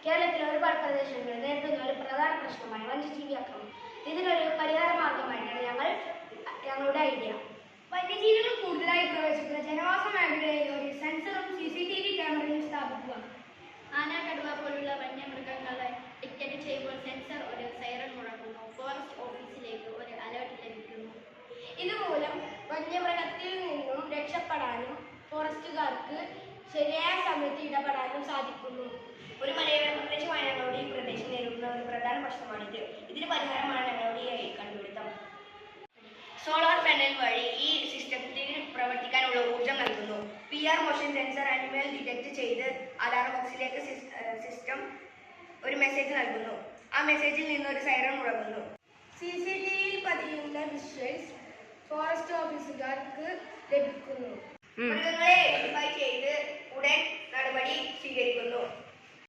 കേരളത്തിലെ ഒരുപാട് പ്രദേശങ്ങളിൽ നേരിടുന്ന ഒരു പ്രധാന പ്രശ്നമാണ് വന്യജീവി ആക്രമണം. ഇതിനൊരു പരിഹാര മാർഗമായിട്ടാണ് ഞങ്ങളുടെ ഐഡിയ. വന്യജീവികൾ കൂടുതലായി പ്രവേശിക്കുന്ന ജനവാസ മേഖലയിൽ ഒരു സെൻസറും CCTV ക്യാമറയും സ്ഥാപിക്കുക. ആന, കടുവ പോലുള്ള വന്യമൃഗങ്ങളെ ടിക്കറ്റ് ചെയ്യുമ്പോൾ സെൻസർ ഒരു സൈറൺ മുഴങ്ങുന്നു. ഫോറസ്റ്റ് ഓഫീസിലേക്ക് ഒരു അലേർട്ട് ലഭിക്കുന്നു. ഇതുമൂലം വന്യമൃഗത്തിൽ നിന്നും രക്ഷപ്പെടാനും ഫോറസ്റ്റുകാർക്ക് ശരിയായ സമയത്ത് ഇടപെടാനും സാധിക്കുന്നു. ഒരു മലയോര പ്രദേശമായ ഞങ്ങളുടെ ഈ പ്രദേശം നേരിടുന്ന ഒരു പ്രധാന പ്രശ്നമാണിത്. ഇതിന് പരിഹാരമാണ് ഞങ്ങളുടെ ഈ കണ്ടുപിടുത്തം. സോളാർ പാനൽ വഴി ഈ സിസ്റ്റത്തിൽ പ്രവർത്തിക്കാനുള്ള ഊർജ്ജം നൽകുന്നു. PR motion sensor animal detect ചെയ്ത് അലാറം ബോക്സിലേക്ക് സിസ്റ്റം ഒരു മെസ്സേജ് നൽകുന്നു. ആ മെസ്സേജിൽ നിന്ന് ഒരു സൈറൺ മുഴങ്ങുന്നു. CCTVയിൽ പതിയുന്ന വിഷ്വൽസ് ഫോറസ്റ്റ് ഓഫീസുകാർക്ക് ലഭിക്കുന്നു. മൃഗങ്ങളെ ഐഡന്റിഫൈ ചെയ്ത് ഉടൻ നടപടി സ്വീകരിക്കുന്നു.